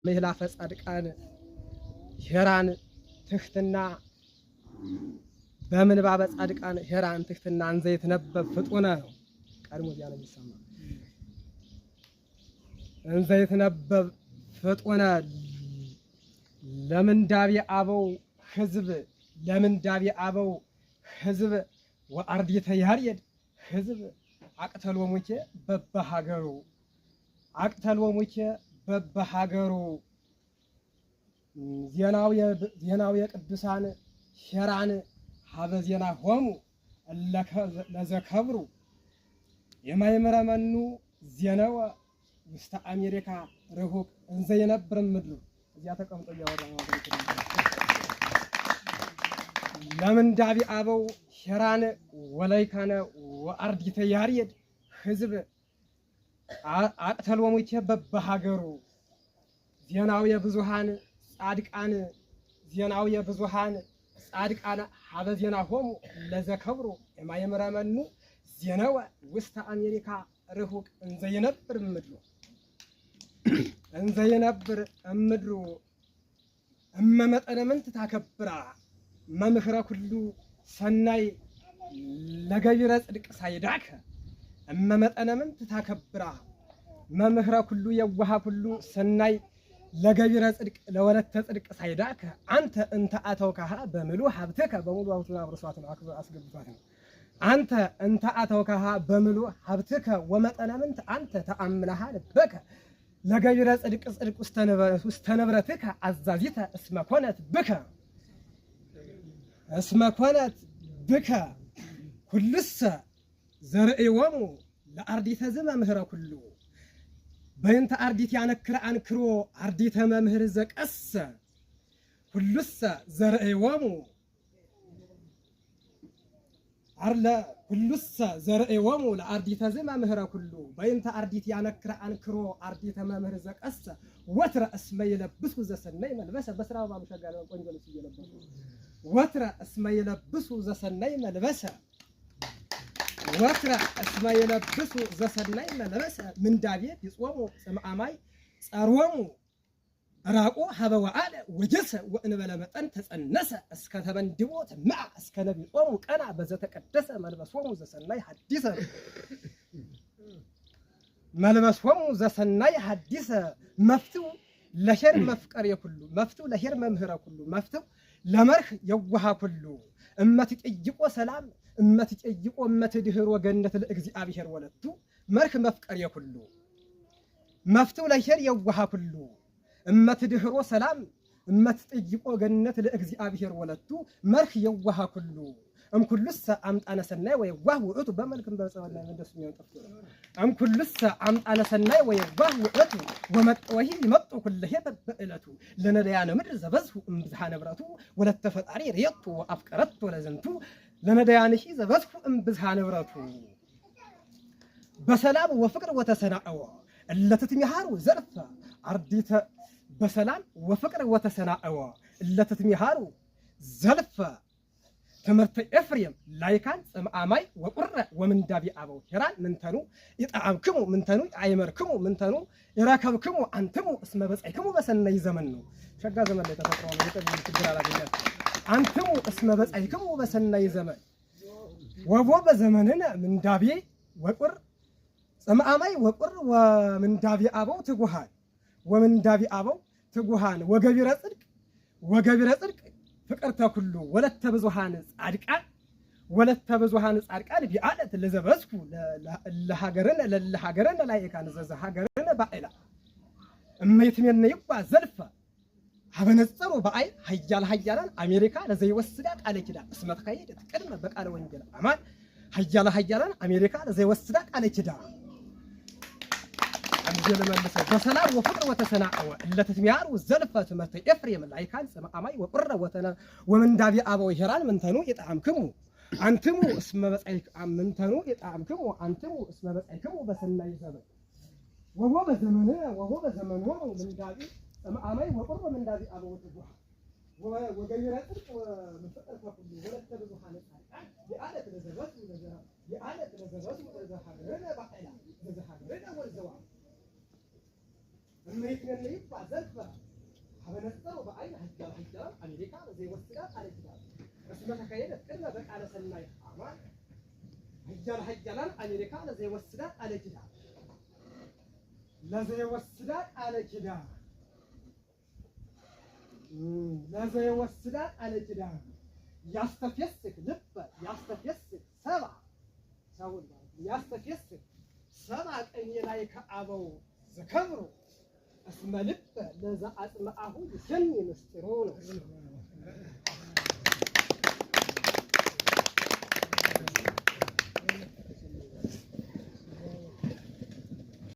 ምህላፈ ጻድቃን ሄራን ትህትና በምንባበ ጻድቃን ሄራን ትህትና እንዘ ይትነበብ ፍጡነ ነው። ቀድሞ ያ ነው የሚሰማ እንዘ ይትነበብ ፍጡነ ለምንዳቤ አበው ህዝብ ለምንዳቤ አበው ህዝብ ወአርዲተ ያርየድ ህዝብ አቅተሎሙኬ በበሀገሩ አቅተሎሙኬ በበሀገሩ ዜናው የቅዱሳን ሄራን ሀበ ዜና ሆሙ ለዘከብሩ የማይምረመኑ ዜናው ውስተ አሜሪካ ርሁቅ እንዘ የነብር ምድሩ እዚያ ተቀምጦ እያወራ ነው። ለምንዳቤ አበው ሄራን ወላይካነ ወአርዲተ ያርየድ ህዝብ አቅተሎሙኬ በበሀገሩ ዜናው የብዙሃን ጻድቃን ዜናው የብዙሃን ጻድቃን ሀበ ዜና ሆሙ ለዘከብሩ የማይምረመኑ ዜናው ውስተ አሜሪካ ርሁቅ እንዘ የነብር ምድሩ እንዘ የነብር ምድሩ እመመጠነ ምንት ታከብራ መምህረ ኩሉ ሰናይ ለገቢረ ጽድቅ ሳይዳከ እመመጠነ ምንት ታከብራ መምህረ ኩሉ የዋሃ ኩሉ ሰናይ ለገቢረ ጽድቅ ለወለተ ጽድቅ ሳይዳከ አንተ እንተ አተውካሃ በሙሉ ሀብትከ በሙሉ ሀብቱን አብርሷት ነው አስገብቷት ነው። አንተ እንተ አተውካሃ በሙሉ ሀብትከ ወመጠነ ምንት አንተ ተአምናሃ ልበከ ለገቢረ ጽድቅ ጽድቅ ውስተ ንብረትከ አዛዚተ እስመ ኮነት ብከ ኩልሰ ዘርእዮሙ ለአርዲተ ዘመምህረ ኩሉ በእንተ አርዲት ያነክረ አንክሮ አርዲተ መምህር ዘቀሰ ኩልሰ ዘርእዮሙ አርለ ኩልሰ ዘርእዮሙ ለአርዲተ ዘመምህረ ኩሉ በእንተ አርዲት ያነክረ አንክሮ አርዲተ መምህር ዘቀሰ ወትረ እስመ ይለብሱ ዘሰናይ መልበሰ በስራ ባሉ ሸጋለ ቆንጆ ልብስ እየለበሱ ወትረ እስመ ይለብሱ ዘሰናይ መልበሰ ወትረ እስመ የለብሱ ዘሰናይ መልበሰ ምንዳቤ ይጾሙ ጽምአማይ ጸርወሙ ራቆ ሀበ ወአለ ወጀሰ ወእንበለ መጠን ተጸነሰ እስከ ተበንድቦ ትምዓ እስከ ነቢጾሙ ቀና በዘተቀደሰ መልበሶሙ ዘሰናይ ሐዲሰ መልበሶሙ ዘሰናይ ሐዲሰ መፍትው ለሄር መፍቀር የኩሉ መፍትው ለሄር መምህረ ኩሉ መፍትው ለመርህ የዋሃ ኩሉ እመትጠይቆ ሰላም እመትጠይቆ እመትድህሮ ገነት ለእግዚአብሔር ወለቱ መርህ መፍቀር የኩሉ መፍትው ለሄር የዋሃ ኩሉ እመትድህሮ ሰላም እመትጠይቆ ገነት ለእግዚአብሔር ወለቱ መርህ የዋሃ ኩሉ እምኩልሰ አምጣነ ሰናይ ወየዋህ ውእቱ በመልክም በጸወና እንደሱ የሚያጠፍቱ እምኩልሰ አምጣነ ሰናይ ወየዋህ ውእቱ ወመጥወሂ ይመጡ ኩለሄ በእለቱ ለነዳያነ ምድር ዘበዝሁ እምብዝሃ ንብረቱ ወለተ ፈጣሪ ርየቱ አፍቀረቱ ለዘንቱ ለነዳያነሂ ዘበዝሁ እምብዝሃ ንብረቱ በሰላም ወፍቅር ወተሰናእወ እለትትሚሃሩ ዘርፈ አርዲተ በሰላም ወፍቅር ወተሰናእወ እለትትሚሃሩ ዘልፈ ትምህርት ኤፍሬም ላይካን ጽምአማይ ወቁረ ወምንዳቤ አበው ሄራን ምንተኑ ይጣምክሙ ምንተኑ አይመርክሙ ምንተኑ ይራከብክሙ አንተሙ እስመ በጻይክሙ በሰናይ ዘመን ነው። ሸጋ ዘመን ላይ ተፈጥሮ ነው። የጠብ ችግር አላገኛት አንተሙ እስመ በጻይክሙ በሰናይ ዘመን ወቦ በዘመንነ ምንዳቤ ወቁር ጽምአማይ ወቁር ወምንዳቤ አበው ትጉሃን ወምንዳቤ አበው ትጉሃን ወገቢረ ጽድቅ ፍቅርተ ኩሉ ወለተ ብዙሃን ጻድቃን ቢአለት ለዘበዝኩ ለሀገረነ ላይካን ዘሀገረነ ባዕላ እመይትሜነይባ ዘልፈ ሀበነጸሩ በአይን ሀያላን አሜሪካ ለዘይወስዳ ቃለ ኪዳን እስመ ተካሄደት ቅድመ በቃለ ወንጌል አማን ሀያላን አሜሪካ ለዘይወስዳ ቃለ ኪዳን አንጀለ መልሰው በሰላም ወፍቅር ወተሰናእወ እለትትሚያሩ ዘልፈ ትምህርተ ኤፍሬም ላይካን ጽምአማይ ወቁረ ወምንዳቤ አበው ሄራን ምንተኑ ይጣምክሙ አንትሙ እስመ በጻይክ ምንተኑ ይጣምክሙ አንትሙ እስመ በጻይክሙ በሰናይ ዘመን ወቦ በዘመኑ ምንዳቤ ጽምአማይ ወቁረ ወምንዳቤ አበው ትጉሃን ወገቢረ ጽድቅ ወፍቅርተ ኩሉ ወለተ ብዙሃን ጻድቃን የአለት ለዘበቱ ለዘሀገረነ ባዕላ ለዘሀገረነ ወልዘዋ እመይትነነ ይባ ዘልፈ ሀበነጠው በአይን ህጃል አሜሪካ ለዘይ ወስዳት አለ ይችላል እስመ ተካሄደ ቅድመ በቃለ ሰናይ አማን ህጃላን አሜሪካ ለዘይ ወስዳት አለ ይችላል ለዘይ ወስዳት አለ ይችላል ለዘይ ወስዳት አለ ይችላል ያስተፈስክ ልበ ያስተፈስክ ሰባ ሰውን ያስተፈስክ ሰባ ቀኝ ላይ ከአበው ዘከብሩ እስመ ልበ ለዘ አጽመአሁ ይሰኒ ምስጢሩ ነው